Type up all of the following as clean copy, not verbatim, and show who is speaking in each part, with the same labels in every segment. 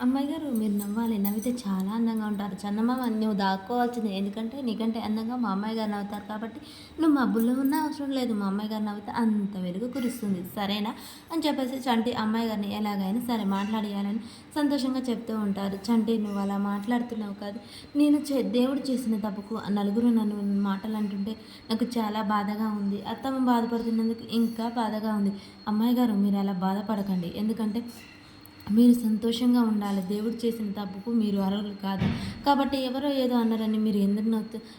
Speaker 1: అమ్మాయి గారు మీరు నవ్వాలి. నవ్వితే చాలా అందంగా ఉంటారు. చందమామ నువ్వు దాక్కోవాల్సిందే. ఎందుకంటే నీకంటే అందంగా మా అమ్మాయి గారు నవ్వుతారు కాబట్టి నువ్వు మబ్బుల్లో ఉన్న అవసరం లేదు. మా అమ్మాయి గారు నవ్వితే అంత వెలుగు కురుస్తుంది. సరేనా? అని చెప్పేసి చంటి అమ్మాయి గారిని ఎలాగైనా సరే మాట్లాడియాలని సంతోషంగా చెప్తూ ఉంటారు. చంటి నువ్వు అలా మాట్లాడుతున్నావు కాదు. నేను దేవుడు చేసిన తప్పుకు నలుగురు నన్ను మాటలు అంటుంటే నాకు చాలా బాధగా ఉంది. అత్తమ్మ బాధపడుతున్నందుకు ఇంకా బాధగా ఉంది. అమ్మాయి గారు మీరు అలా బాధపడకండి. ఎందుకంటే మీరు సంతోషంగా ఉండాలి. దేవుడు చేసిన తప్పుకు మీరు అర్హులు కాదు. కాబట్టి ఎవరో ఏదో అన్నారని మీరు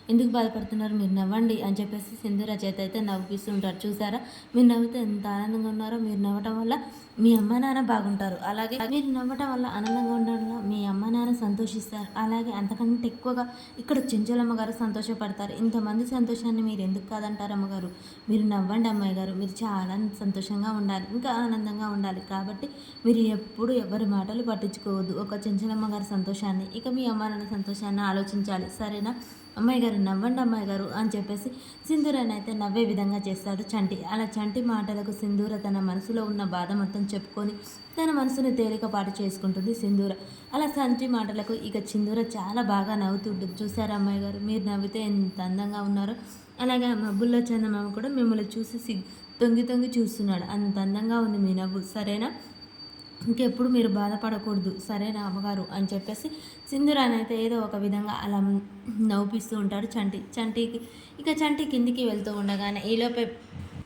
Speaker 1: ఎందుకు బాధపడుతున్నారు? మీరు నవ్వండి అని చెప్పేసి సింధూర చేత అయితే నవ్విస్తూ ఉంటారు. చూసారా? మీరు నవ్వితే ఎంత ఆనందంగా ఉన్నారో. మీరు నవ్వటం వల్ల మీ అమ్మ నాన్న బాగుంటారు. అలాగే మీరు నవ్వటం వల్ల ఆనందంగా ఉండడం వల్ల మీ అమ్మ నాన్న సంతోషిస్తారు. అలాగే అంతకంటే ఎక్కువగా ఇక్కడ చెంచలమ్మ గారు సంతోషపడతారు. ఇంతమంది సంతోషాన్ని మీరు ఎందుకు కాదంటారు అమ్మగారు? మీరు నవ్వండి అమ్మాయి గారు. మీరు చాలా సంతోషంగా ఉండాలి. ఇంకా ఆనందంగా ఉండాలి. కాబట్టి మీరు ఎప్పుడు ఎవరి మాటలు పట్టించుకోవద్దు. ఒక చెంచలమ్మ గారి సంతోషాన్ని, ఇక మీ అమ్మ నాన్న సంతోషాన్ని ఆలోచించాలి. సరేనా? అమ్మాయి గారు నవ్వండి అమ్మాయి గారు అని చెప్పేసి సింధూరని అయితే నవ్వే విధంగా చేస్తాడు చంటి. అలా చంటి మాటలకు సింధూర తన మనసులో ఉన్న బాధ మొత్తం చెప్పుకొని తన మనసుని తేలికపాటు చేసుకుంటుంది సింధూర. అలా చంటి మాటలకు ఇక సింధూర చాలా బాగా నవ్వుతుంటుంది. చూసారా అమ్మాయి గారు? మీరు నవ్వితే ఎంత అందంగా ఉన్నారో. అలాగే మబ్బుల్లో చందమామ కూడా మిమ్మల్ని చూసి తొంగి తొంగి చూస్తున్నాడు. అంత అందంగా ఉంది మీ నవ్వు. సరేనా? ఇంకెప్పుడు మీరు బాధపడకూడదు. సరేనా అమ్మగారు అని చెప్పేసి సింధూరాని అయితే ఏదో ఒక విధంగా అలా నవ్విస్తూ ఉంటాడు చంటి కిందికి వెళ్తూ ఉండగానే ఈలోపే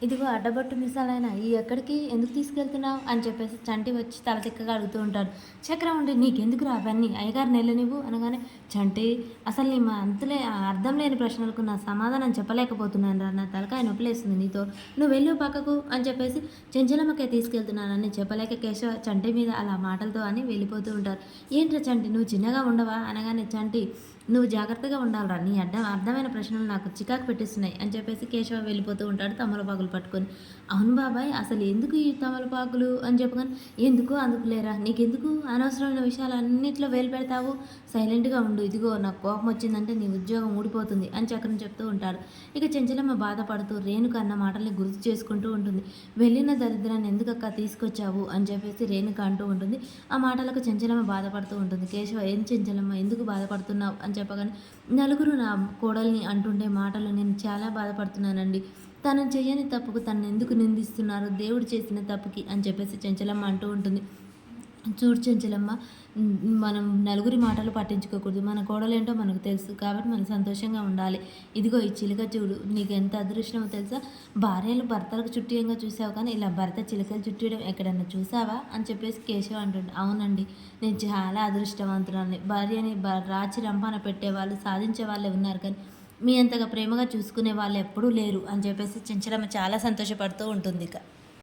Speaker 1: ఇదిగో అడ్డబొట్టు మిసాలైనా ఈ ఎక్కడికి ఎందుకు తీసుకెళ్తున్నావు అని చెప్పేసి చంటి వచ్చి తల తిక్కగా అడుగుతూ ఉంటాడు. చక్రం ఉండి నీకెందుకురా అవన్నీ అయ్యగారు నెల అనగానే చంటి అసలు నీ మా అంతలే అర్థం లేని ప్రశ్నలకు నా సమాధానం చెప్పలేకపోతున్నాను రా. నా తలకాయ నొప్పిలేస్తుంది నీతో. నువ్వు వెళ్ళు పక్కకు అని చెప్పేసి చెంచలమ్మకే తీసుకెళ్తున్నానని చెప్పలేక కేశవ చంటి మీద అలా మాటలతో అని వెళ్ళిపోతూ ఉంటారు. ఏంట్రా చంటి నువ్వు చిన్నగా ఉండవా అనగానే చంటి నువ్వు జాగ్రత్తగా ఉండాలిరా. నీ అర్థమైన ప్రశ్నలు నాకు చికాకు పెట్టిస్తున్నాయి అని చెప్పేసి కేశవ వెళ్ళిపోతూ ఉంటాడు తమలపాకులు పట్టుకొని. అవును బాబాయ్ అసలు ఎందుకు ఈ తమలపాకులు అని చెప్పగానే ఎందుకు అందుకు లేరా నీకెందుకు అనవసరమైన విషయాలు అన్నింటిలో వేలు పెడతావు. సైలెంట్గా ఉండు. ఇదిగో నాకు కోపం వచ్చిందంటే నీ ఉద్యోగం ఊడిపోతుంది అని చక్రం చెప్తూ ఉంటాడు. ఇక చెంచలమ్మ బాధపడుతూ రేణుక అన్న మాటల్ని గుర్తు చేసుకుంటూ ఉంటుంది. వెళ్ళిన దరిద్రాన్ని ఎందుకక్క తీసుకొచ్చావు అని చెప్పేసి రేణుక అంటూ ఉంటుంది. ఆ మాటలకు చెంచలమ్మ బాధపడుతూ ఉంటుంది. కేశవ ఏం చెంచలమ్మ ఎందుకు బాధపడుతున్నావు అని చెప్పగానే నలుగురు నా కోడల్ని అంటుండే మాటలు నేను చాలా బాధపడుతున్నానండి. తను చేయని తప్పుకు తను ఎందుకు నిందిస్తున్నారు దేవుడు చేసిన తప్పుకి అని చెప్పేసి చెంచలమ్మ అంటూ ఉంటుంది. చూడు చెంచలమ్మ మనం నలుగురి మాటలు పట్టించుకోకూడదు. మన కోడలేంటో మనకు తెలుసు కాబట్టి మనం సంతోషంగా ఉండాలి. ఇదిగో ఈ చిలుక చూడు నీకు ఎంత అదృష్టమో తెలుసా. భార్యలు భర్తలకు చుట్టియంగా చూసావు కానీ ఇలా భర్త చిలుకలు చుట్టడం ఎక్కడన్నా చూసావా అని చెప్పేసి కేశవ అంటుండే. అవునండి నేను చాలా అదృష్టవంతురాలని. భార్యని రాచి రంపాన పెట్టేవాళ్ళు సాధించే వాళ్ళే ఉన్నారు కానీ మీ అంతగా ప్రేమగా చూసుకునే వాళ్ళు ఎప్పుడూ లేరు అని చెప్పేసి చెంచలమ్మ చాలా సంతోషపడుతూ ఉంటుంది ఇక.